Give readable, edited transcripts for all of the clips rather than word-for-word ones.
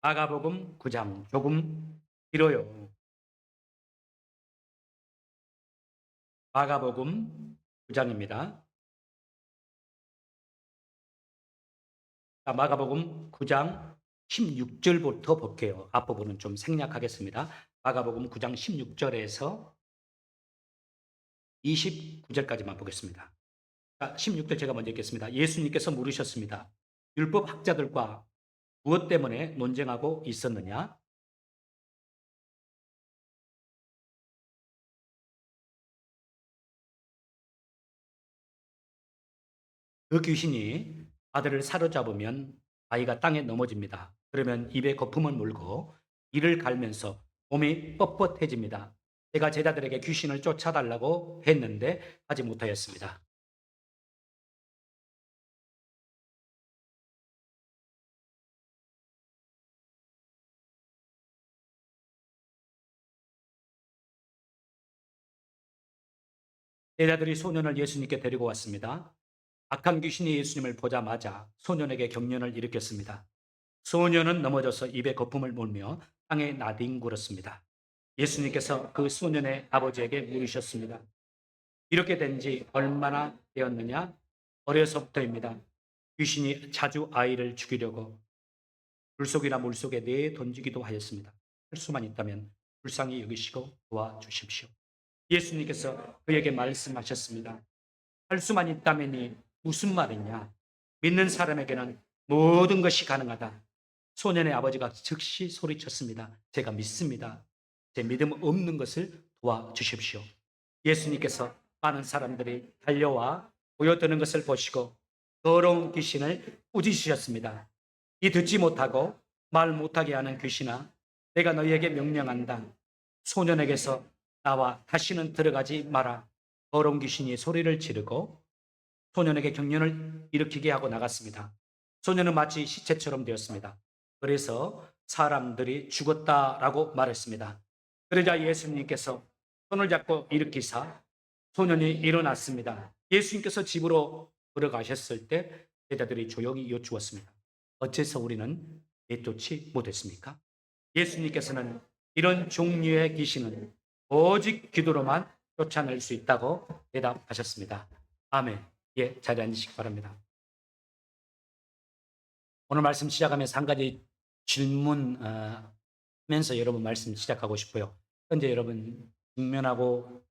마가복음 9장 조금 길어요. 마가복음 9장입니다. 마가복음 9장 16절부터 볼게요. 앞부분은 좀 생략하겠습니다. 마가복음 9장 16절에서 29절까지만 보겠습니다. 16절 제가 먼저 읽겠습니다. 예수님께서 물으셨습니다. 율법 학자들과 무엇 때문에 논쟁하고 있었느냐? 그 귀신이 아들을 사로잡으면 아이가 땅에 넘어집니다. 그러면 입에 거품을 물고 이를 갈면서 몸이 뻣뻣해집니다. 제가 제자들에게 귀신을 쫓아달라고 했는데 하지 못하였습니다. 제자들이 소년을 예수님께 데리고 왔습니다. 악한 귀신이 예수님을 보자마자 소년에게 경련을 일으켰습니다. 소년은 넘어져서 입에 거품을 물며 땅에 나뒹굴었습니다. 예수님께서 그 소년의 아버지에게 물으셨습니다. 이렇게 된 지 얼마나 되었느냐? 어려서부터입니다. 귀신이 자주 아이를 죽이려고 불속이나 물속에 내어 던지기도 하였습니다. 할 수만 있다면 불쌍히 여기시고 도와주십시오. 예수님께서 그에게 말씀하셨습니다. 할 수만 있다면이 무슨 말이냐? 믿는 사람에게는 모든 것이 가능하다. 소년의 아버지가 즉시 소리쳤습니다. 제가 믿습니다. 제 믿음 없는 것을 도와주십시오. 예수님께서 많은 사람들이 달려와 보여드는 것을 보시고 더러운 귀신을 꾸짖으셨습니다. 이 듣지 못하고 말 못하게 하는 귀신아, 내가 너희에게 명령한다. 소년에게서 나와 다시는 들어가지 마라. 더러운 귀신이 소리를 지르고 소년에게 경련을 일으키게 하고 나갔습니다. 소년은 마치 시체처럼 되었습니다. 그래서 사람들이 죽었다라고 말했습니다. 그러자 예수님께서 손을 잡고 일으키사 소년이 일어났습니다. 예수님께서 집으로 들어가셨을 때 제자들이 조용히 여쭈었습니다. 어째서 우리는 내쫓지 못했습니까? 예수님께서는 이런 종류의 귀신은 오직 기도로만 쫓아낼 수 있다고 대답하셨습니다. 아멘. 예, 자리에 앉으시기 바랍니다. 오늘 말씀 시작하면서 한 가지 질문 하면서 여러분 말씀 시작하고 싶어요. 현재 여러분 직면하고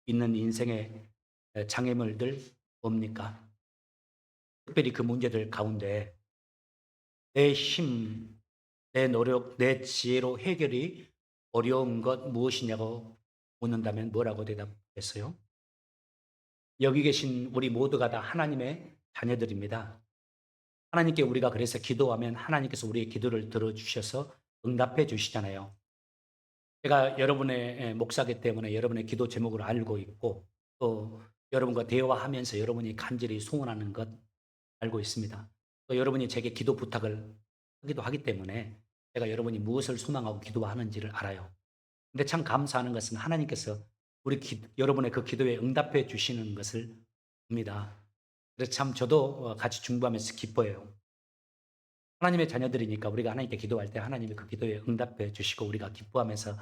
있는 인생의 장애물들 뭡니까? 특별히 그 문제들 가운데 내 힘, 내 노력, 내 지혜로 해결이 어려운 것 무엇이냐고 묻는다면 뭐라고 대답했어요? 여기 계신 우리 모두가 다 하나님의 자녀들입니다. 하나님께 우리가 그래서 기도하면 하나님께서 우리의 기도를 들어주셔서 응답해 주시잖아요. 제가 여러분의 목사기 때문에 여러분의 기도 제목을 알고 있고 또 여러분과 대화하면서 여러분이 간절히 소원하는 것 알고 있습니다. 또 여러분이 제게 기도 부탁을 하기도 하기 때문에 제가 여러분이 무엇을 소망하고 기도하는지를 알아요. 근데 참 감사하는 것은 하나님께서 여러분의 그 기도에 응답해 주시는 것을 봅니다. 그래서 참 저도 같이 중보하면서 기뻐해요. 하나님의 자녀들이니까 우리가 하나님께 기도할 때 하나님이 그 기도에 응답해 주시고 우리가 기뻐하면서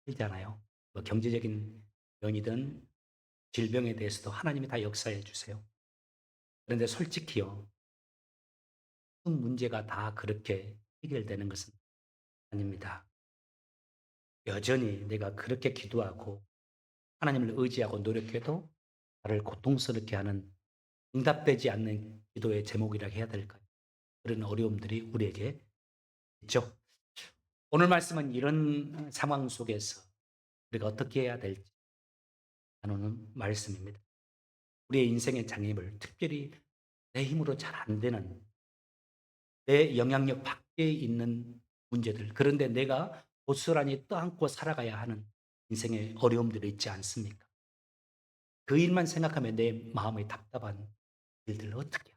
살잖아요. 뭐 경제적인 면이든 질병에 대해서도 하나님이 다 역사해 주세요. 그런데 솔직히요, 큰 문제가 다 그렇게 해결되는 것은 아닙니다. 여전히 내가 그렇게 기도하고 하나님을 의지하고 노력해도 나를 고통스럽게 하는 응답되지 않는 기도의 제목이라고 해야 될까요? 그런 어려움들이 우리에게 있죠. 오늘 말씀은 이런 상황 속에서 우리가 어떻게 해야 될지 나누는 말씀입니다. 우리의 인생의 장애물, 특별히 내 힘으로 잘 안 되는 내 영향력 밖에 있는 문제들, 그런데 내가 고스란히 떠안고 살아가야 하는 인생의 어려움들이 있지 않습니까? 그 일만 생각하면 내 마음이 답답한 일들을 어떻게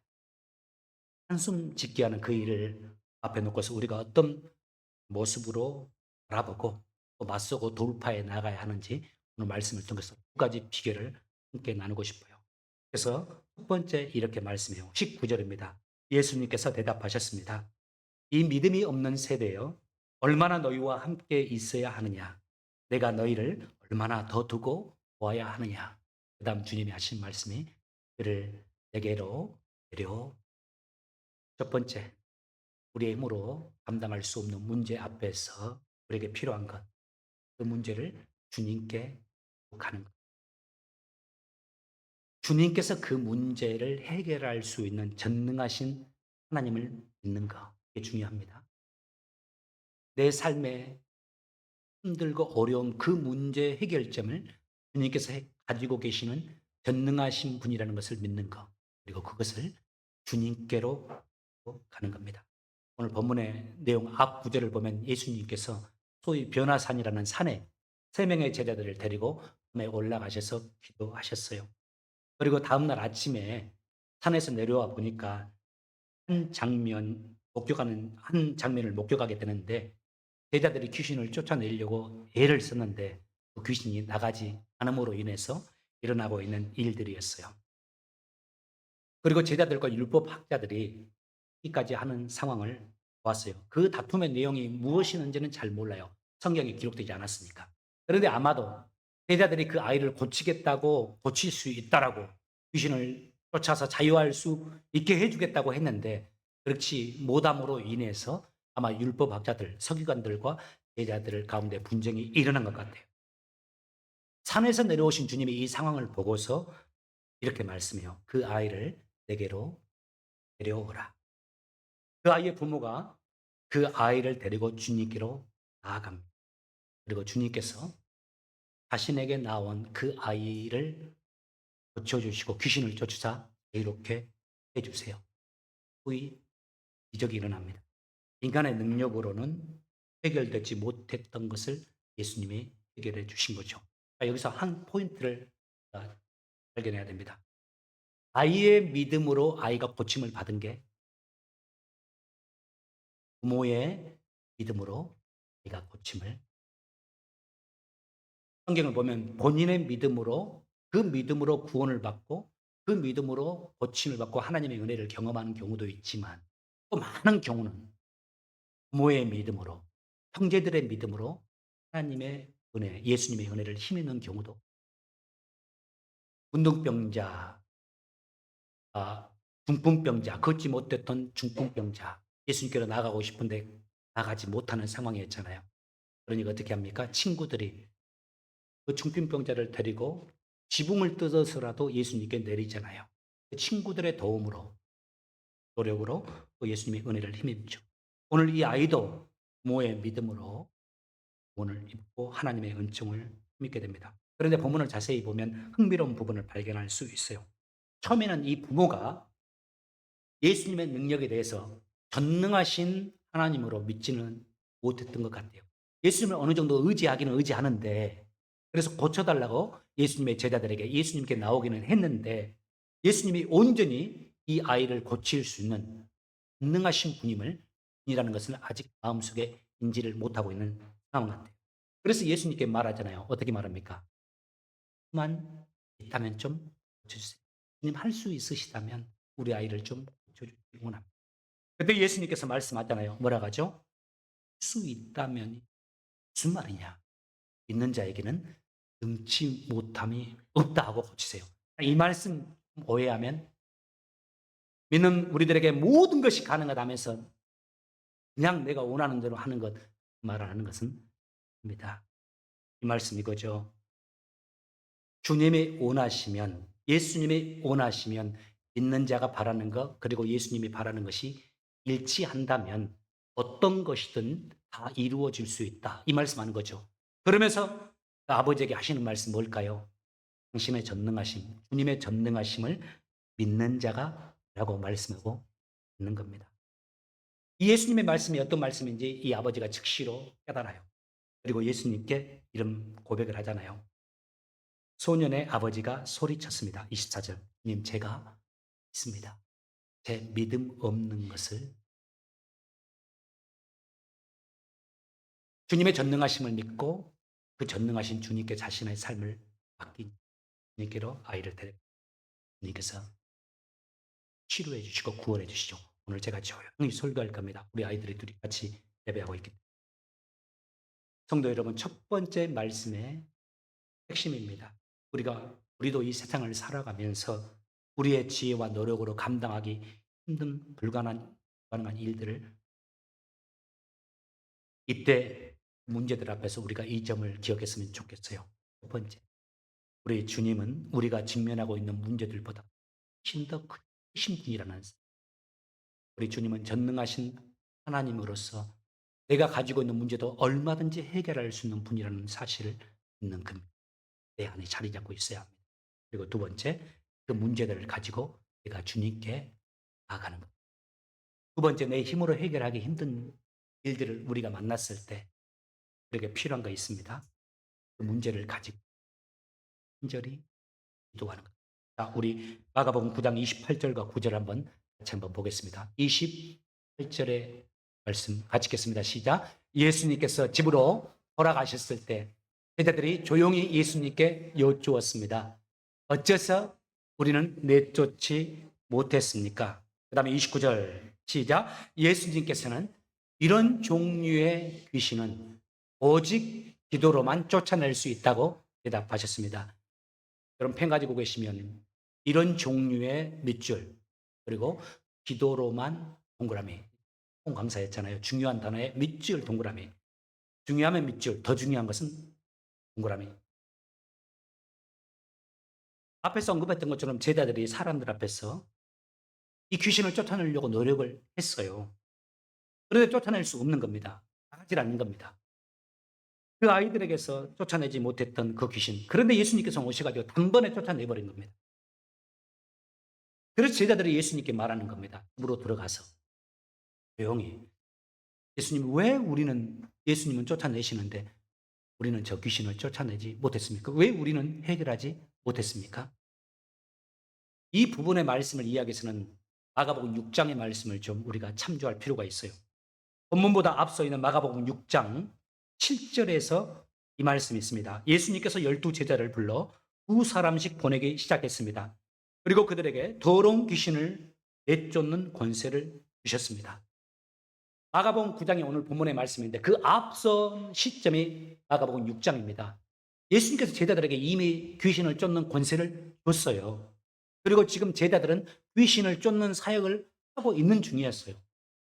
한숨 짓게 하는 그 일을 앞에 놓고서 우리가 어떤 모습으로 바라보고 또 맞서고 돌파해 나가야 하는지 오늘 말씀을 통해서 두 가지 비결을 함께 나누고 싶어요. 그래서 첫 번째 이렇게 말씀해요. 19절입니다. 예수님께서 대답하셨습니다. 이 믿음이 없는 세대여 얼마나 너희와 함께 있어야 하느냐? 내가 너희를 얼마나 더 두고 보아야 하느냐? 그다음 주님이 하신 말씀이 그를 내게로 데려. 첫 번째, 우리의 힘으로 감당할 수 없는 문제 앞에서 우리에게 필요한 것, 그 문제를 주님께 가는 것. 주님께서 그 문제를 해결할 수 있는 전능하신 하나님을 믿는 것, 이게 중요합니다. 내 삶에 힘들고 어려운 그 문제 해결점을 주님께서 가지고 계시는 전능하신 분이라는 것을 믿는 것, 그리고 그것을 주님께로 가는 겁니다. 오늘 본문의 내용 앞 구절을 보면 예수님께서 소위 변화산이라는 산에 세 명의 제자들을 데리고 산에 올라가셔서 기도하셨어요. 그리고 다음날 아침에 산에서 내려와 보니까 한 장면을 목격하게 되는데, 제자들이 귀신을 쫓아내려고 애를 썼는데 그 귀신이 나가지 않음으로 인해서 일어나고 있는 일들이었어요. 그리고 제자들과 율법학자들이 이까지 하는 상황을 보았어요. 그 다툼의 내용이 무엇이는지는 잘 몰라요. 성경에 기록되지 않았으니까. 그런데 아마도 제자들이 그 아이를 고치겠다고, 고칠 수 있다라고, 귀신을 쫓아서 자유할 수 있게 해주겠다고 했는데 그렇지 못함으로 인해서 아마 율법학자들, 서기관들과 제자들 가운데 분쟁이 일어난 것 같아요. 산에서 내려오신 주님이 이 상황을 보고서 이렇게 말씀해요. 그 아이를 내게로 데려오라. 그 아이의 부모가 그 아이를 데리고 주님께로 나아갑니다. 그리고 주님께서 자신에게 나온 그 아이를 고쳐주시고 귀신을 쫓으사 이렇게 해주세요. 후에 기적이 일어납니다. 인간의 능력으로는 해결되지 못했던 것을 예수님이 해결해 주신 거죠. 여기서 한 포인트를 발견해야 됩니다. 아이의 믿음으로 아이가 고침을 받은 게 부모의 믿음으로 아이가 고침을, 성경을 보면 본인의 믿음으로, 그 믿음으로 구원을 받고 그 믿음으로 고침을 받고 하나님의 은혜를 경험하는 경우도 있지만, 또 많은 경우는 부모의 믿음으로, 형제들의 믿음으로 하나님의 은혜, 예수님의 은혜를 힘입는 경우도, 문둥병자, 중풍병자, 걷지 못했던 중풍병자, 예수님께로 나가고 싶은데 나가지 못하는 상황이었잖아요. 그러니까 어떻게 합니까? 친구들이 그 중풍병자를 데리고 지붕을 뜯어서라도 예수님께 내리잖아요. 그 친구들의 도움으로, 노력으로 또 예수님의 은혜를 힘입죠. 오늘 이 아이도 부모의 믿음으로 구원을 입고 하나님의 은총을 믿게 됩니다. 그런데 본문을 자세히 보면 흥미로운 부분을 발견할 수 있어요. 처음에는 이 부모가 예수님의 능력에 대해서 전능하신 하나님으로 믿지는 못했던 것 같아요. 예수님을 어느 정도 의지하기는 의지하는데, 그래서 고쳐달라고 예수님의 제자들에게 예수님께 나오기는 했는데, 예수님이 온전히 이 아이를 고칠 수 있는 전능하신 분이라는 것은 아직 마음속에 인지를 못하고 있는 상황 같아요. 그래서 예수님께 말하잖아요. 어떻게 말합니까? 만 있다면 좀 고쳐주세요. 주님 할 수 있으시다면 우리 아이를 좀 고쳐주시기 원합니다. 그때 예수님께서 말씀하잖아요. 뭐라고 하죠? 할 수 있다면 무슨 말이냐? 믿는 자에게는 능치 못함이 없다 하고 고치세요. 이 말씀 오해하면 믿는 우리들에게 모든 것이 가능하다면서 그냥 내가 원하는 대로 하는 것 말하는 것은 입니다. 이 말씀 이거죠. 주님이 원하시면, 예수님이 원하시면 믿는 자가 바라는 것, 그리고 예수님이 바라는 것이 일치한다면 어떤 것이든 다 이루어질 수 있다. 이 말씀하는 거죠. 그러면서 아버지에게 하시는 말씀 뭘까요? 당신의 전능하심, 주님의 전능하심을 믿는 자가 라고 말씀하고 있는 겁니다. 이 예수님의 말씀이 어떤 말씀인지 이 아버지가 즉시로 깨달아요. 그리고 예수님께 이런 고백을 하잖아요. 소년의 아버지가 소리쳤습니다. 24절. 주님, 제가 있습니다. 제 믿음 없는 것을, 주님의 전능하심을 믿고 그 전능하신 주님께 자신의 삶을 맡긴 주님께로 아이를 데려, 주님께서 치료해 주시고 구원해 주시죠. 오늘 제가 조용히 설교할 겁니다. 우리 아이들이 둘이 같이 예배하고 있기 때문에. 성도 여러분, 첫 번째 말씀의 핵심입니다. 우리도 이 세상을 살아가면서 우리의 지혜와 노력으로 감당하기 힘든 불가능한 일들을 이때 문제들 앞에서 우리가 이 점을 기억했으면 좋겠어요. 첫 번째, 우리 주님은 우리가 직면하고 있는 문제들보다 훨씬 더 크신 분이라는 사실. 우리 주님은 전능하신 하나님으로서 내가 가지고 있는 문제도 얼마든지 해결할 수 있는 분이라는 사실을 믿는 내 안에 자리 잡고 있어야 합니다. 그리고 두 번째, 그 문제들을 가지고 내가 주님께 나아가는 것. 두 번째, 내 힘으로 해결하기 힘든 일들을 우리가 만났을 때 우리에게 필요한 거 있습니다. 그 문제를 가지고 간절히 기도하는 것. 자, 우리 마가복음 9장 28절과 9절 한번 보겠습니다. 28절의 말씀 같이 읽겠습니다. 시작. 예수님께서 집으로 돌아가셨을 때 제자들이 조용히 예수님께 여쭈었습니다. 어째서 우리는 내쫓지 못했습니까? 그 다음에 29절 시작. 예수님께서는 이런 종류의 귀신은 오직 기도로만 쫓아낼 수 있다고 대답하셨습니다. 여러분 펜 가지고 계시면 이런 종류의 밑줄 그리고 기도로만 동그라미 홍 강사였잖아요. 중요한 단어에 밑줄 동그라미. 중요하면 밑줄, 더 중요한 것은 동그라미. 앞에서 언급했던 것처럼 제자들이 사람들 앞에서 이 귀신을 쫓아내려고 노력을 했어요. 그런데 쫓아낼 수 없는 겁니다. 나가질 않는 겁니다. 그 아이들에게서 쫓아내지 못했던 그 귀신. 그런데 예수님께서 오셔가지고 단번에 쫓아내버린 겁니다. 그래서 제자들이 예수님께 말하는 겁니다. 집으로 들어가서 조용히. 예수님은 쫓아내시는데 우리는 저 귀신을 쫓아내지 못했습니까? 왜 우리는 해결하지 못했습니까? 이 부분의 말씀을 이야기해서는 마가복음 6장의 말씀을 좀 우리가 참조할 필요가 있어요. 본문보다 앞서 있는 마가복음 6장 7절에서 이 말씀이 있습니다. 예수님께서 12 제자를 불러 2사람씩 보내기 시작했습니다. 그리고 그들에게 더러운 귀신을 내쫓는 권세를 주셨습니다. 마가복음 9장이 오늘 본문의 말씀인데 그 앞선 시점이 마가복음 6장입니다. 예수님께서 제자들에게 이미 귀신을 쫓는 권세를 줬어요. 그리고 지금 제자들은 귀신을 쫓는 사역을 하고 있는 중이었어요.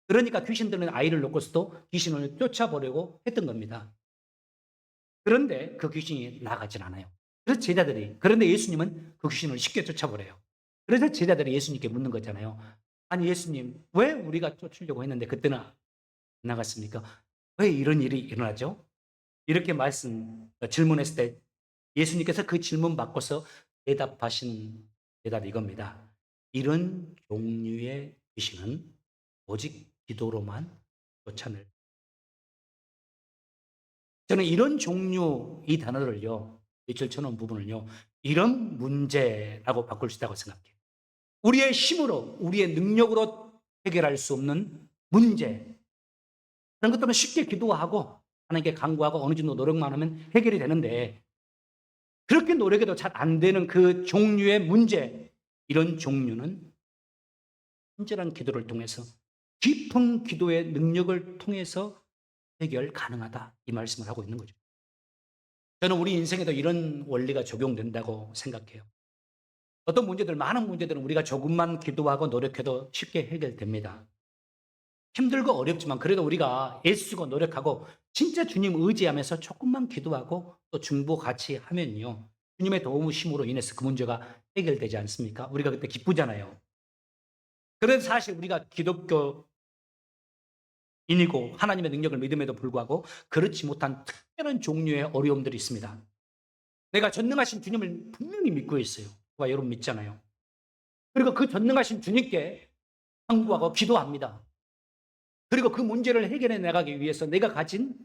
그러니까 귀신들은 아이를 놓고서도 귀신을 쫓아보려고 했던 겁니다. 그런데 그 귀신이 나가질 않아요. 그런데 예수님은 그 귀신을 쉽게 쫓아버려요. 그래서 제자들이 예수님께 묻는 거잖아요. 아니, 예수님, 왜 우리가 쫓으려고 했는데 그때는 안 나갔습니까? 왜 이런 일이 일어나죠? 이렇게 질문했을 때 예수님께서 그 질문 바꿔서 대답하신 대답이 이겁니다. 이런 종류의 귀신은 오직 기도로만 쫓아낼. 저는 이런 종류 이 단어를요, 밑줄 쳐놓은 부분을요, 이런 문제라고 바꿀 수 있다고 생각해요. 우리의 힘으로, 우리의 능력으로 해결할 수 없는 문제. 그런 것들은 쉽게 기도하고 하나님께 간구하고 어느 정도 노력만 하면 해결이 되는데 그렇게 노력해도 잘 안 되는 그 종류의 문제, 이런 종류는 친절한 기도를 통해서 깊은 기도의 능력을 통해서 해결 가능하다. 이 말씀을 하고 있는 거죠. 저는 우리 인생에도 이런 원리가 적용된다고 생각해요. 많은 문제들은 우리가 조금만 기도하고 노력해도 쉽게 해결됩니다. 힘들고 어렵지만 그래도 우리가 애쓰고 노력하고 진짜 주님 의지하면서 조금만 기도하고 또 중보 같이 하면요. 주님의 도움으로 인해서 그 문제가 해결되지 않습니까? 우리가 그때 기쁘잖아요. 그래서 사실 우리가 기독교인이고 하나님의 능력을 믿음에도 불구하고 그렇지 못한 특별한 종류의 어려움들이 있습니다. 내가 전능하신 주님을 분명히 믿고 있어요. 여러분 믿잖아요. 그리고 그 전능하신 주님께 간구하고 기도합니다. 그리고 그 문제를 해결해 나가기 위해서 내가 가진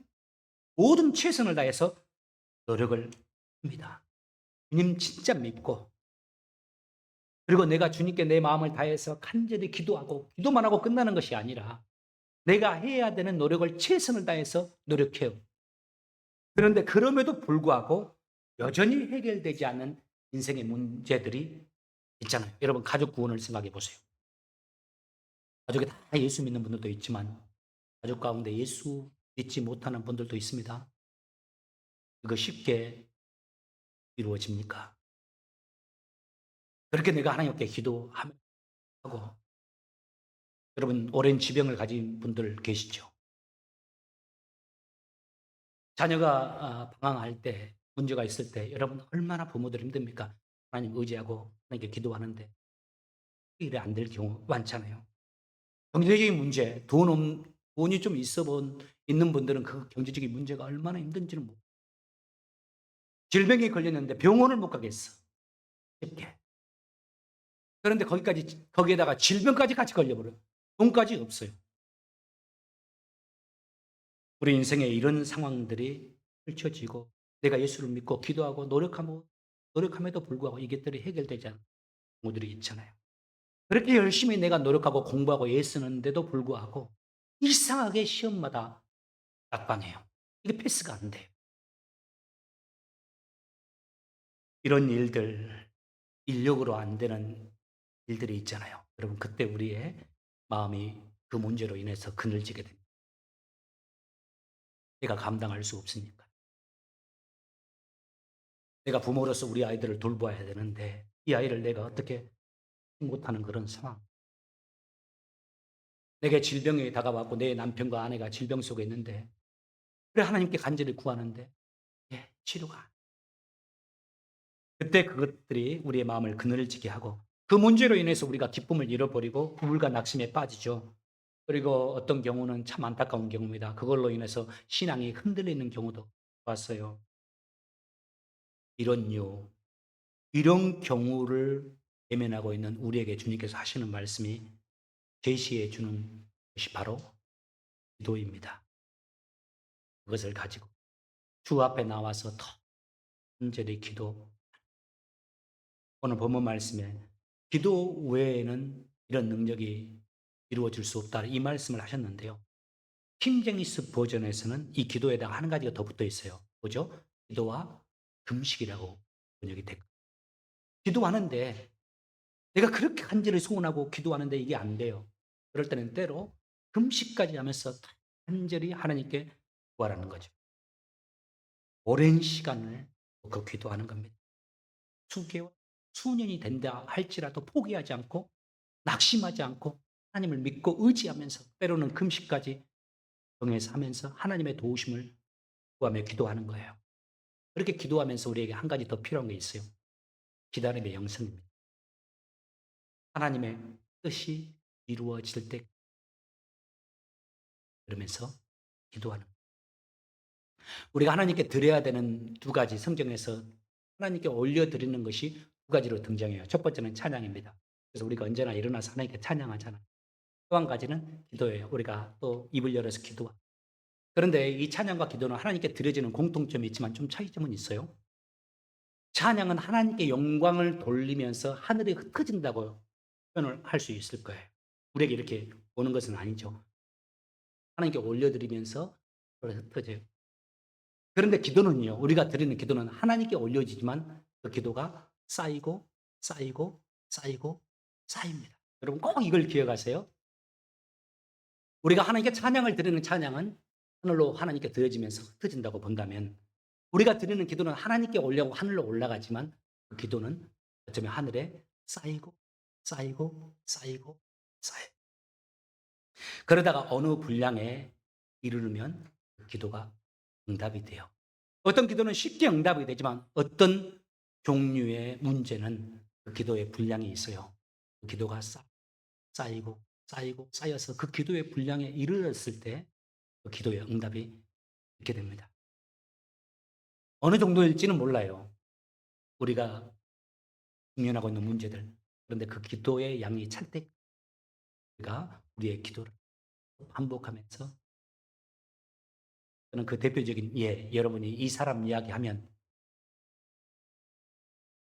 모든 최선을 다해서 노력을 합니다. 주님 진짜 믿고 그리고 내가 주님께 내 마음을 다해서 간절히 기도하고 기도만 하고 끝나는 것이 아니라 내가 해야 되는 노력을 최선을 다해서 노력해요. 그런데 그럼에도 불구하고 여전히 해결되지 않는 인생의 문제들이 있잖아요. 여러분 가족 구원을 생각해 보세요. 가족에 다 예수 믿는 분들도 있지만 가족 가운데 예수 믿지 못하는 분들도 있습니다. 그거 쉽게 이루어집니까? 그렇게 내가 하나님께 기도하고, 여러분 오랜 지병을 가진 분들 계시죠? 자녀가 방황할 때, 문제가 있을 때 여러분 얼마나 부모들 힘듭니까? 하나님 의지하고 하나님께 기도하는데 일이 안 될 경우 많잖아요. 경제적인 문제, 돈이 좀 있는 분들은 그 경제적인 문제가 얼마나 힘든지는 질병에 걸렸는데 병원을 못 가겠어. 쉽게. 그런데 거기에다가 질병까지 같이 걸려버려요. 돈까지 없어요. 우리 인생에 이런 상황들이 펼쳐지고 내가 예수를 믿고 기도하고 노력함에도 불구하고 이것들이 해결되지 않는 경우들이 있잖아요. 그렇게 열심히 내가 노력하고 공부하고 애쓰는데도 불구하고 이상하게 시험마다 낙방해요. 이게 패스가 안 돼요. 이런 일들, 인력으로 안 되는 일들이 있잖아요. 여러분, 그때 우리의 마음이 그 문제로 인해서 그늘지게 됩니다. 내가 감당할 수 없으니까. 내가 부모로서 우리 아이들을 돌봐야 되는데 이 아이를 내가 어떻게 못하는 그런 상황. 내게 질병이 다가왔고 내 남편과 아내가 질병 속에 있는데 그래 하나님께 간절히 구하는데 치료가 안 돼. 그때 그것들이 우리의 마음을 그늘지게 하고 그 문제로 인해서 우리가 기쁨을 잃어버리고 우울과 낙심에 빠지죠. 그리고 어떤 경우는 참 안타까운 경우입니다. 그걸로 인해서 신앙이 흔들리는 경우도 봤어요. 이런 이런 경우를 외면하고 있는 우리에게 주님께서 하시는 말씀이 제시해 주는 것이 바로 기도입니다. 그것을 가지고 주 앞에 나와서 더 간절히 기도. 오늘 본문 말씀에 기도 외에는 이런 능력이 이루어질 수 없다. 이 말씀을 하셨는데요. 킹제니스 버전에서는 이 기도에 대한 한 가지가 더 붙어 있어요. 뭐죠? 기도와 금식이라고 번역이 됐고. 기도하는데 내가 그렇게 간절히 소원하고 기도하는데 이게 안 돼요. 그럴 때는 때로 금식까지 하면서 간절히 하나님께 구하라는 거죠. 오랜 시간을 그 기도하는 겁니다. 수개월, 수년이 된다 할지라도 포기하지 않고 낙심하지 않고 하나님을 믿고 의지하면서 때로는 금식까지 정해서 하면서 하나님의 도우심을 구하며 기도하는 거예요. 그렇게 기도하면서 우리에게 한 가지 더 필요한 게 있어요. 기다림의 영성입니다. 하나님의 뜻이 이루어질 때 그러면서 기도하는 거예요. 우리가 하나님께 드려야 되는 두 가지 성경에서 하나님께 올려드리는 것이 두 가지로 등장해요. 첫 번째는 찬양입니다. 그래서 우리가 언제나 일어나서 하나님께 찬양하잖아요. 또 한 가지는 기도예요. 우리가 또 입을 열어서 기도하고. 그런데 이 찬양과 기도는 하나님께 드려지는 공통점이 있지만 좀 차이점은 있어요. 찬양은 하나님께 영광을 돌리면서 하늘에 흩어진다고 표현을 할 수 있을 거예요. 우리에게 이렇게 오는 것은 아니죠. 하나님께 올려드리면서 흩어져요. 그런데 기도는요, 우리가 드리는 기도는 하나님께 올려지지만 그 기도가 쌓이고 쌓이고 쌓이고 쌓입니다. 여러분 꼭 이걸 기억하세요. 우리가 하나님께 찬양을 드리는 찬양은 하늘로 하나님께 드려지면서 흩어진다고 본다면 우리가 드리는 기도는 하나님께 올려고 하늘로 올라가지만 그 기도는 어쩌면 하늘에 쌓이고 쌓이고 쌓이고 쌓여요. 그러다가 어느 분량에 이르르면 그 기도가 응답이 돼요. 어떤 기도는 쉽게 응답이 되지만 어떤 종류의 문제는 그 기도의 분량이 있어요. 그 기도가 쌓이고 쌓이고 쌓여서 그 기도의 분량에 이르렀을 때 그 기도의 응답이 있게 됩니다. 어느 정도일지는 몰라요. 우리가 직면하고 있는 문제들. 그런데 그 기도의 양이 찰 때 우리가 우리의 기도를 반복하면서 저는 그 대표적인 여러분이 이 사람 이야기하면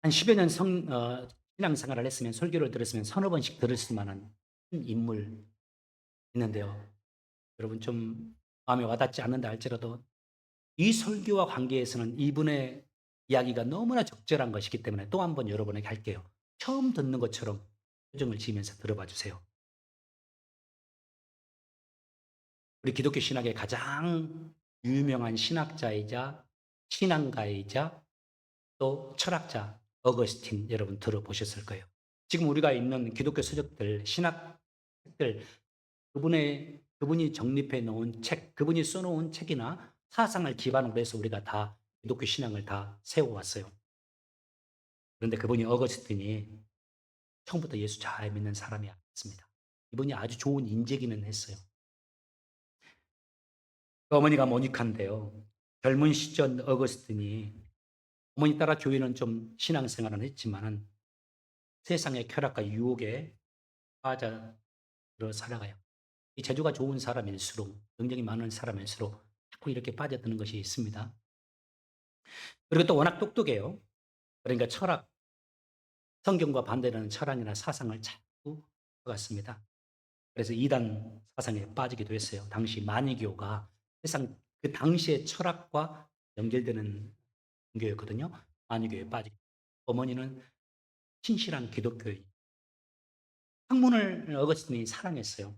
한 10여 년 신앙생활을 했으면 설교를 들었으면 서너 번씩 들었을 만한 인물 있는데요. 여러분 좀 마음에 와닿지 않는다 할지라도 이 설교와 관계에서는 이분의 이야기가 너무나 적절한 것이기 때문에 또 한 번 여러분에게 할게요. 처음 듣는 것처럼 표정을 지으면서 들어봐 주세요. 우리 기독교 신학의 가장 유명한 신학자이자 신앙가이자 또 철학자 어거스틴 여러분 들어보셨을 거예요. 지금 우리가 읽는 기독교 서적들, 신학들 그분이 정립해 놓은 책, 그분이 써 놓은 책이나 사상을 기반으로 해서 우리가 다 기독교 신앙을 다 세워 왔어요. 그런데 그분이 어거스틴이 처음부터 예수 잘 믿는 사람이 아니었습니다. 이분이 아주 좋은 인재기는 했어요. 그 어머니가 모니카인데요. 젊은 시절 어거스틴이 어머니 따라 교회는 좀 신앙생활은 했지만은 세상의 쾌락과 유혹에 빠져들어 살아가요. 이 재주가 좋은 사람일수록, 능력이 많은 사람일수록 자꾸 이렇게 빠져드는 것이 있습니다. 그리고 또 워낙 똑똑해요. 그러니까 성경과 반대되는 철학이나 사상을 자꾸 써갔습니다. 그래서 이단 사상에 빠지기도 했어요. 당시 마니교가 그 당시의 철학과 연결되는 종교였거든요. 마니교에 빠지고 어머니는 신실한 기독교인. 학문을 어거스틴이 사랑했어요.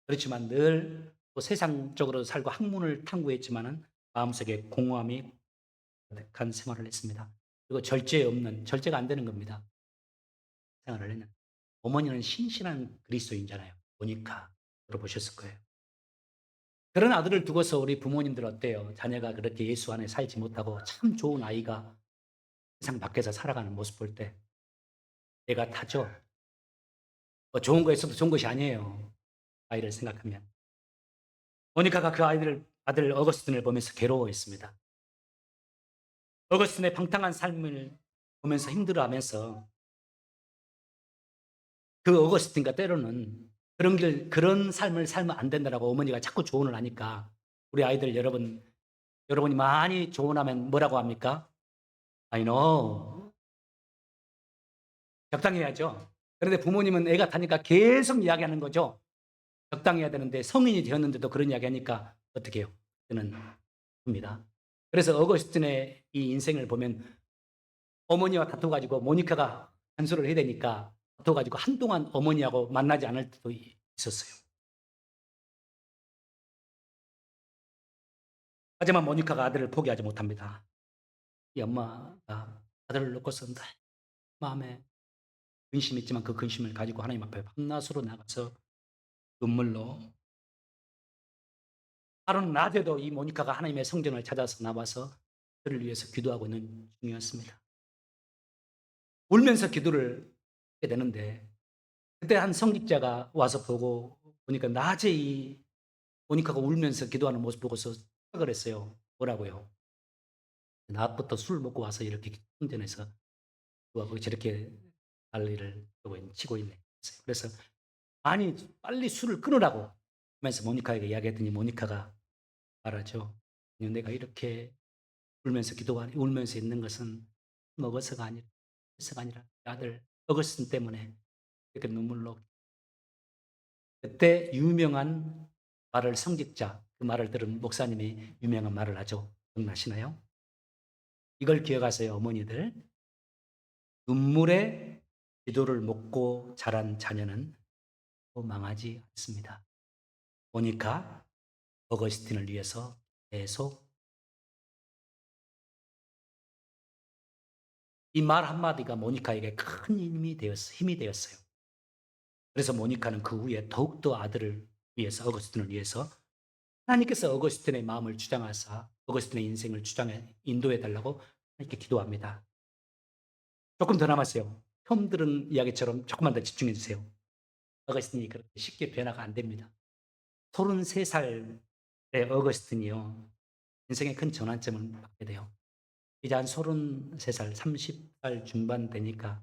그렇지만 늘 또 세상적으로 살고 학문을 탐구했지만은 마음속에 공허함이 가득한 생활을 했습니다. 그리고 절제가 안 되는 겁니다. 생활을 했는데 어머니는 신실한 그리스도인잖아요. 보니까 들어보셨을 거예요. 그런 아들을 두고서 우리 부모님들 어때요? 자녀가 그렇게 예수 안에 살지 못하고 참 좋은 아이가 세상 밖에서 살아가는 모습 볼 때 애가 타죠. 뭐 좋은 거 있어도 좋은 것이 아니에요. 아이를 생각하면. 모니카가 그 아들 어거스틴을 보면서 괴로워했습니다. 어거스틴의 방탕한 삶을 보면서 힘들어하면서 그 어거스틴과 때로는 그런 삶을 살면 안 된다라고 어머니가 자꾸 조언을 하니까 우리 아이들 여러분이 많이 조언하면 뭐라고 합니까? I know. 적당히 해야죠. 그런데 부모님은 애가 타니까 계속 이야기하는 거죠. 적당히 해야 되는데 성인이 되었는데도 그런 이야기하니까 어떻게 해요? 저는 합니다. 그래서 어거스틴의 이 인생을 보면 어머니와 다투가지고 모니카가 간수를 해야 되니까 다투가지고 한동안 어머니하고 만나지 않을 때도 있었어요. 하지만 모니카가 아들을 포기하지 못합니다. 이 엄마가 아들을 놓고서 마음에 근심이 있지만 그 근심을 가지고 하나님 앞에 밤낮으로 나가서 눈물로 하루는 낮에도 이 모니카가 하나님의 성전을 찾아서 나와서 그를 위해서 기도하고 있는 중이었습니다. 울면서 기도를 하게 되는데 그때 한 성직자가 와서 보니까 낮에 이 모니카가 울면서 기도하는 모습 보고서 생각을 했어요. 뭐라고요? 낮부터 술 먹고 와서 이렇게 성전에서 기도하고 저렇게 난리를 치고 있네. 그래서 아니 빨리 술을 끊으라고 하면서 모니카에게 이야기했더니 모니카가 말하죠. 내가 이렇게 울면서 있는 것은 먹어서가 아니라 아들 어거스틴 때문에 이렇게 눈물로. 그때 유명한 말을 성직자 그 말을 들은 목사님이 유명한 말을 하죠. 기억나시나요? 이걸 기억하세요, 어머니들. 눈물의 기도를 먹고 자란 자녀는 또 망하지 않습니다. 보니까 어거스틴을 위해서 계속 이 말 한마디가 모니카에게 큰 힘이 되었어요. 그래서 모니카는 그 후에 더욱더 아들을 위해서, 어거스틴을 위해서 하나님께서 어거스틴의 마음을 주장하사 어거스틴의 인생을 인도해 달라고 이렇게 기도합니다. 조금 더 남았어요. 처음 들은 이야기처럼 조금만 더 집중해 주세요. 어거스틴이 그렇게 쉽게 변화가 안 됩니다. 33살의 어거스틴이요. 인생의 큰 전환점을 받게 돼요. 이제 한 33살, 30살 중반 되니까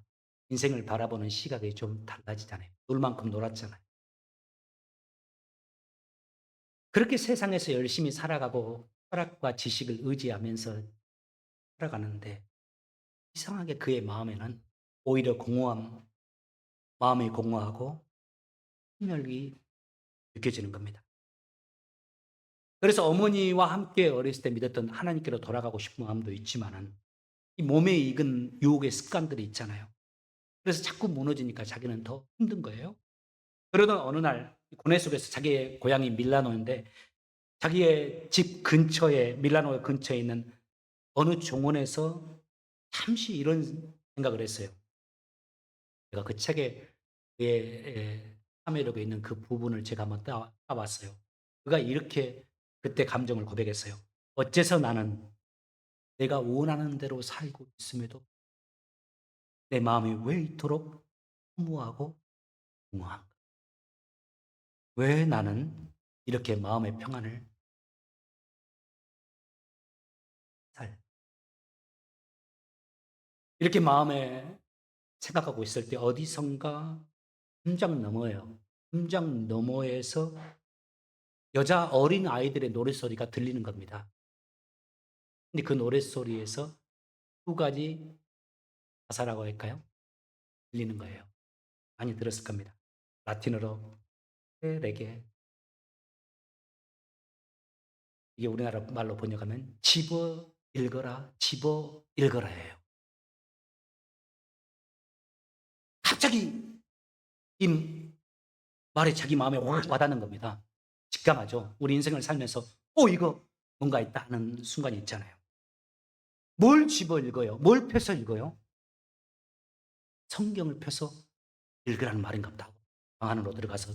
인생을 바라보는 시각이 좀 달라지잖아요. 놀 만큼 놀았잖아요. 그렇게 세상에서 열심히 살아가고 철학과 지식을 의지하면서 살아가는데 이상하게 그의 마음에는 오히려 마음이 공허하고 힘들기 느껴지는 겁니다. 그래서 어머니와 함께 어렸을 때 믿었던 하나님께로 돌아가고 싶은 마음도 있지만은 이 몸에 익은 유혹의 습관들이 있잖아요. 그래서 자꾸 무너지니까 자기는 더 힘든 거예요. 그러던 어느 날 고뇌 속에서 자기의 고향이 밀라노인데 자기의 집 근처에 밀라노 근처에 있는 어느 종원에서 잠시 이런 생각을 했어요. 제가 그 책에 참여력에 있는 그 부분을 제가 한번 따봤어요. 그가 이렇게 그때 감정을 고백했어요. 어째서 나는 내가 원하는 대로 살고 있음에도 내 마음이 왜 이토록 허무하고 공허한가? 왜 나는 이렇게 마음의 평안을 살? 이렇게 마음에 생각하고 있을 때 어디선가 담장 너머예요. 담장 너머에서 여자 어린 아이들의 노랫소리가 들리는 겁니다. 근데 그 노랫소리에서 두 가지 가사라고 할까요? 들리는 거예요. 많이 들었을 겁니다. 라틴어로 레게, 이게 우리나라 말로 번역하면 집어 읽어라, 집어 읽어라예요. 갑자기 이 말이 자기 마음에 확 와닿는 겁니다. 직감하죠. 우리 인생을 살면서 이거 뭔가 있다 하는 순간이 있잖아요. 뭘 집어 읽어요? 뭘 펴서 읽어요? 성경을 펴서 읽으라는 말인가 보다. 방 안으로 들어가서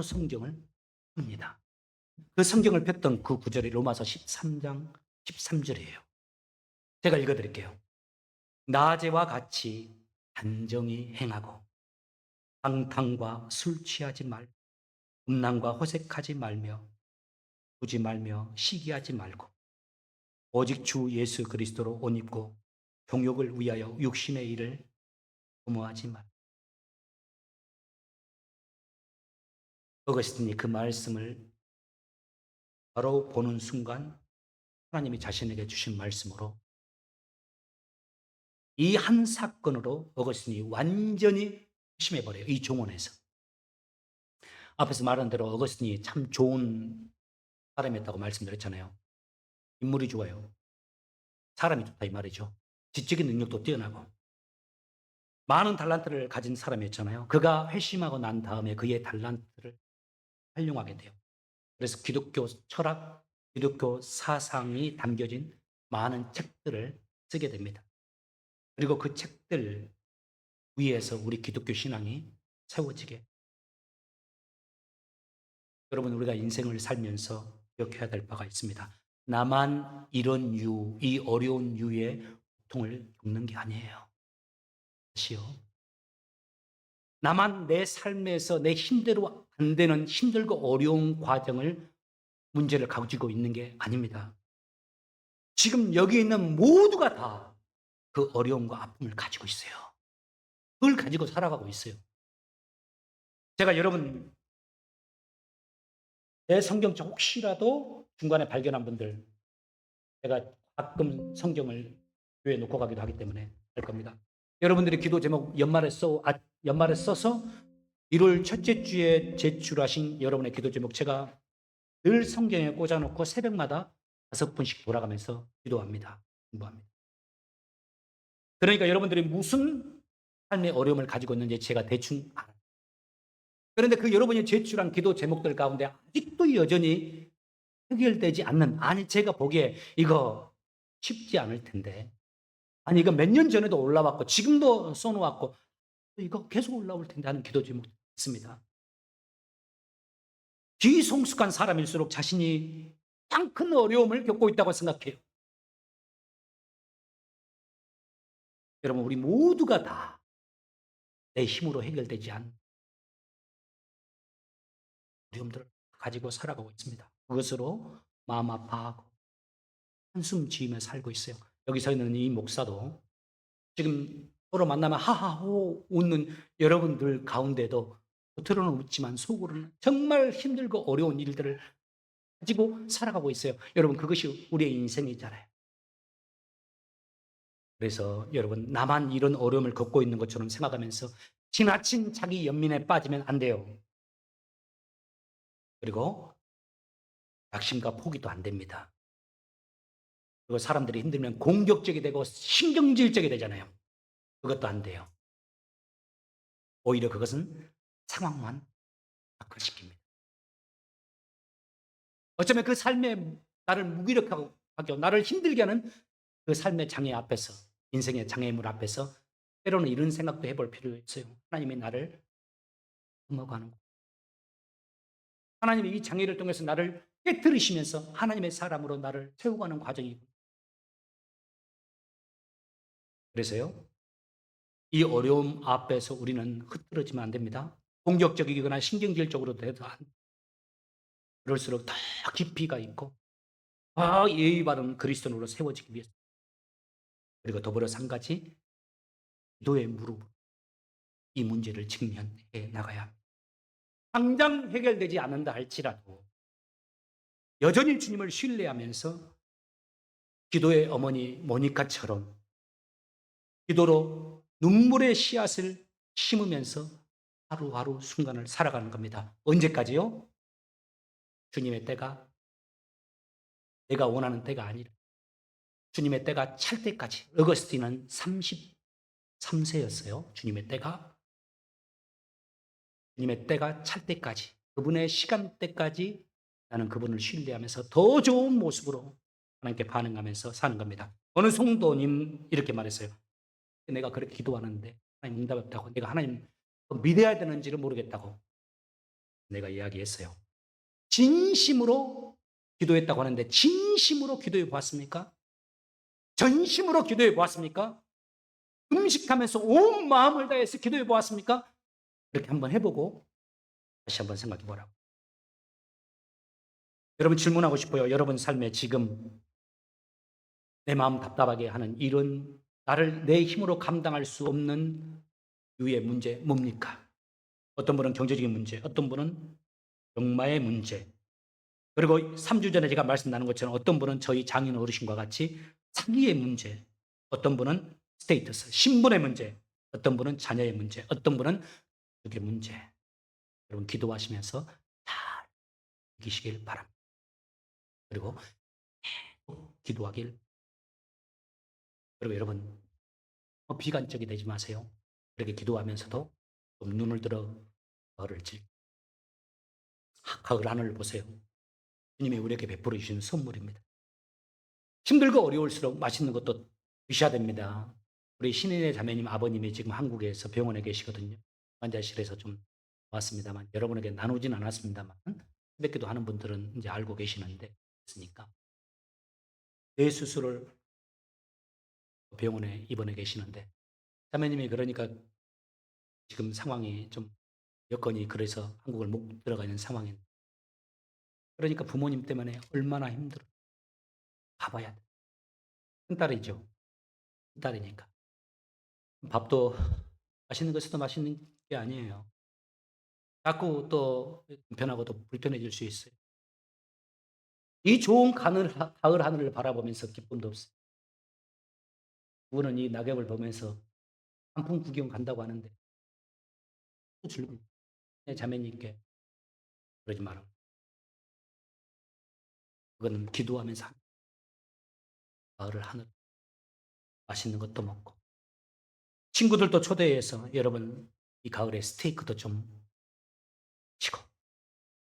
성경을 봅니다. 그 성경을 폈던 그 구절이 로마서 13장 13절이에요. 제가 읽어드릴게요. 낮에와 같이 단정히 행하고 방탕과 술 취하지 말고 음란과 호색하지 말며 보지 말며 시기하지 말고 오직 주 예수 그리스도로 옷 입고 종욕을 위하여 육신의 일을 도모하지 말. 어거스틴이 그 말씀을 바로 보는 순간 하나님이 자신에게 주신 말씀으로 이 한 사건으로 어거스틴이 완전히 심해버려요. 이 종원에서. 앞에서 말한 대로 어거스틴이 참 좋은 사람이었다고 말씀드렸잖아요. 인물이 좋아요. 사람이 좋다 이 말이죠. 지적인 능력도 뛰어나고 많은 달란트를 가진 사람이었잖아요. 그가 회심하고 난 다음에 그의 달란트를 활용하게 돼요. 그래서 기독교 철학, 기독교 사상이 담겨진 많은 책들을 쓰게 됩니다. 그리고 그 책들 위에서 우리 기독교 신앙이 세워지게. 여러분, 우리가 인생을 살면서 기억해야 될 바가 있습니다. 나만 이런 이 어려운 유의 고통을 겪는 게 아니에요. 다시요. 나만 내 삶에서 내 힘대로 안 되는 힘들고 어려운 과정을, 문제를 가지고 있는 게 아닙니다. 지금 여기 있는 모두가 다 그 어려움과 아픔을 가지고 있어요. 그걸 가지고 살아가고 있어요. 제가 여러분, 내 성경책 혹시라도 중간에 발견한 분들, 제가 가끔 성경을 교회에 놓고 가기도 하기 때문에 할 겁니다. 여러분들이 기도 제목 연말에 써서 1월 첫째 주에 제출하신 여러분의 기도 제목 제가 늘 성경에 꽂아놓고 새벽마다 5분씩 돌아가면서 기도합니다. 공부합니다. 그러니까 여러분들이 무슨 삶의 어려움을 가지고 있는지 제가 대충 알아요. 그런데 그 여러분이 제출한 기도 제목들 가운데 아직도 여전히 해결되지 않는, 아니 제가 보기에 이거 쉽지 않을 텐데, 아니 이거 몇 년 전에도 올라왔고 지금도 써놓았고 이거 계속 올라올 텐데 하는 기도 제목 있습니다. 비성숙한 사람일수록 자신이 가장 큰 어려움을 겪고 있다고 생각해요. 여러분, 우리 모두가 다 내 힘으로 해결되지 않는 어려움들을 가지고 살아가고 있습니다. 그것으로 마음 아파하고 한숨 지으며 살고 있어요. 여기 서 있는 이 목사도 지금 서로 만나면 하하호 웃는 여러분들 가운데도 겉으로는 웃지만 속으로는 정말 힘들고 어려운 일들을 가지고 살아가고 있어요. 여러분, 그것이 우리의 인생이잖아요. 그래서 여러분, 나만 이런 어려움을 겪고 있는 것처럼 생각하면서 지나친 자기 연민에 빠지면 안 돼요. 그리고 낙심과 포기도 안 됩니다. 그리고 사람들이 힘들면 공격적이 되고 신경질적이 되잖아요. 그것도 안 돼요. 오히려 그것은 상황만 악화시킵니다. 어쩌면 그 삶에 나를 무기력하고 나를 힘들게 하는 그 삶의 장애 앞에서, 인생의 장애물 앞에서 때로는 이런 생각도 해볼 필요가 있어요. 하나님이 나를 넘어가는 거. 하나님이 이 장애를 통해서 나를 깨뜨리시면서 하나님의 사람으로 나를 세워가는 과정이. 그래서요, 이 어려움 앞에서 우리는 흐트러지면 안 됩니다. 공격적이거나 신경질적으로 돼도 그럴수록 더 깊이가 있고 더 예의 바른 그리스도인으로 세워지기 위해서. 그리고 더불어서 한 가지, 기도의 무릎, 이 문제를 직면해 나가야 합니다. 당장 해결되지 않는다 할지라도 여전히 주님을 신뢰하면서 기도의 어머니 모니카처럼 기도로 눈물의 씨앗을 심으면서 하루하루 순간을 살아가는 겁니다. 언제까지요? 주님의 때가, 내가 원하는 때가 아니라 주님의 때가 찰 때까지. 어거스틴은 33세였어요. 주님의 때가 찰 때까지, 그분의 시간대까지 나는 그분을 신뢰하면서 더 좋은 모습으로 하나님께 반응하면서 사는 겁니다. 어느 성도님 이렇게 말했어요. 내가 그렇게 기도하는데 하나님 응답 없다고, 내가 하나님 믿어야 되는지를 모르겠다고 내가 이야기했어요. 진심으로 기도했다고 하는데 진심으로 기도해 보았습니까? 전심으로 기도해 보았습니까? 음식하면서 온 마음을 다해서 기도해 보았습니까? 이렇게 한번 해보고 다시 한번 생각해 보라고. 여러분, 질문하고 싶어요. 여러분 삶에 지금 내 마음 답답하게 하는 이런, 나를 내 힘으로 감당할 수 없는 유의 문제 뭡니까? 어떤 분은 경제적인 문제, 어떤 분은 병마의 문제, 그리고 3주 전에 제가 말씀 나눈 것처럼 어떤 분은 저희 장인 어르신과 같이 사기의 문제, 어떤 분은 스테이터스, 신분의 문제, 어떤 분은 자녀의 문제, 어떤 분은 그게 문제. 여러분 기도하시면서 잘 이기시길 바랍니다. 그리고 기도하길. 그리고 여러분 비관적이 되지 마세요. 그렇게 기도하면서도 좀 눈을 들어 가을을 가을 하늘을 보세요. 주님이 우리에게 베풀어 주시는 선물입니다. 힘들고 어려울수록 맛있는 것도 드셔야 됩니다. 우리 신인의 자매님 아버님이 지금 한국에서 병원에 계시거든요. 환자실에서 좀 왔습니다만 여러분에게 나누진 않았습니다만 새벽기도 하는 분들은 이제 알고 계시는데 있으니까 뇌 수술을 병원에 입원해 계시는데 자매님이 그러니까 지금 상황이 좀 여건이 그래서 한국을 못 들어가 있는 상황인데 그러니까 부모님 때문에 얼마나 힘들어. 가봐야 돼. 큰딸이죠. 큰딸이니까. 밥도 맛있는 것도 맛있는 게 아니에요. 자꾸 또 불편하고 또 불편해질 수 있어요. 이 좋은 가을 하늘을 바라보면서 기쁨도 없어요. 그분은 이 낙엽을 보면서 단풍 구경 간다고 하는데 또 즐거워. 내 자매님께 그러지 마라. 그거는 기도하면서 가을 하늘 맛있는 것도 먹고 친구들도 초대해서 여러분 이 가을에 스테이크도 좀 치고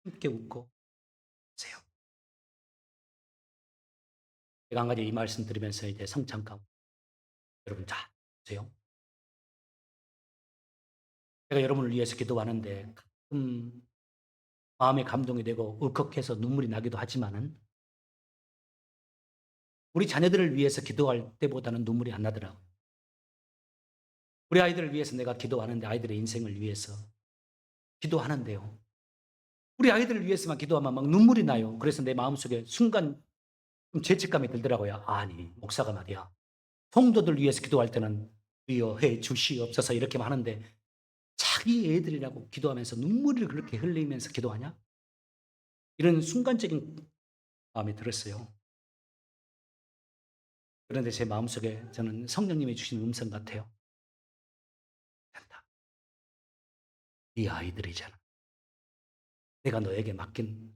함께 웃고 세요. 제가 한 가지 이 말씀 드리면서 이제 성찬가 여러분 자 보세요. 제가 여러분을 위해서 기도하는데 가끔 마음에 감동이 되고 울컥해서 눈물이 나기도 하지만은 우리 자녀들을 위해서 기도할 때보다는 눈물이 안 나더라고요. 우리 아이들을 위해서 내가 기도하는데 아이들의 인생을 위해서 기도하는데요. 우리 아이들을 위해서만 기도하면 막 눈물이 나요. 그래서 내 마음속에 순간 좀 죄책감이 들더라고요. 아니, 목사가 말이야. 성도들 위해서 기도할 때는 주여 해 주시옵소서 이렇게 하는데 자기 애들이라고 기도하면서 눈물을 그렇게 흘리면서 기도하냐? 이런 순간적인 마음이 들었어요. 그런데 제 마음속에 저는 성령님이 주신 음성 같아요. 된다. 네 아이들이잖아. 내가 너에게 맡긴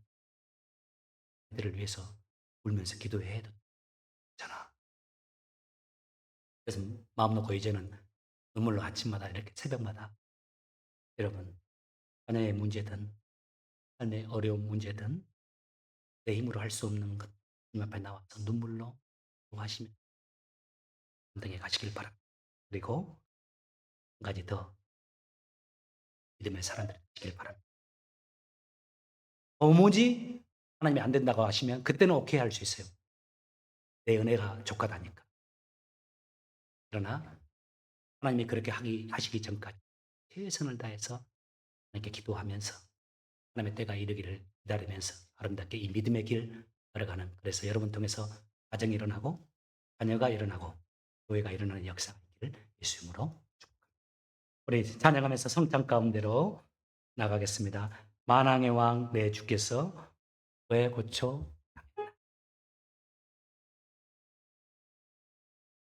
아이들을 위해서 울면서 기도해야 되잖아. 그래서 마음 놓고 이제는 눈물로 아침마다 이렇게 새벽마다 여러분 자녀의 문제든 삶의 어려운 문제든 내 힘으로 할 수 없는 것 주님 앞에 나와서 눈물로 기도하시면 등에 가시길 바랍니다. 그리고 한 가지 더 믿음의 사람들이 되시길 바랍니다. 도무지 하나님이 안 된다고 하시면 그때는 오케이 할 수 있어요. 내 은혜가 족하다니까. 그러나 하나님이 그렇게 하시기 전까지 최선을 다해서 하나님께 기도하면서 하나님의 때가 이르기를 기다리면서 아름답게 이 믿음의 길 걸어가는, 그래서 여러분 통해서 가정이 일어나고 자녀가 일어나고 교회가 일어나는 역사가 있기를 예수 이름으로 축복합니다. 우리 찬양하면서 성찬 가운데로 나가겠습니다. 만왕의 왕 내 주께서 왜 고쳐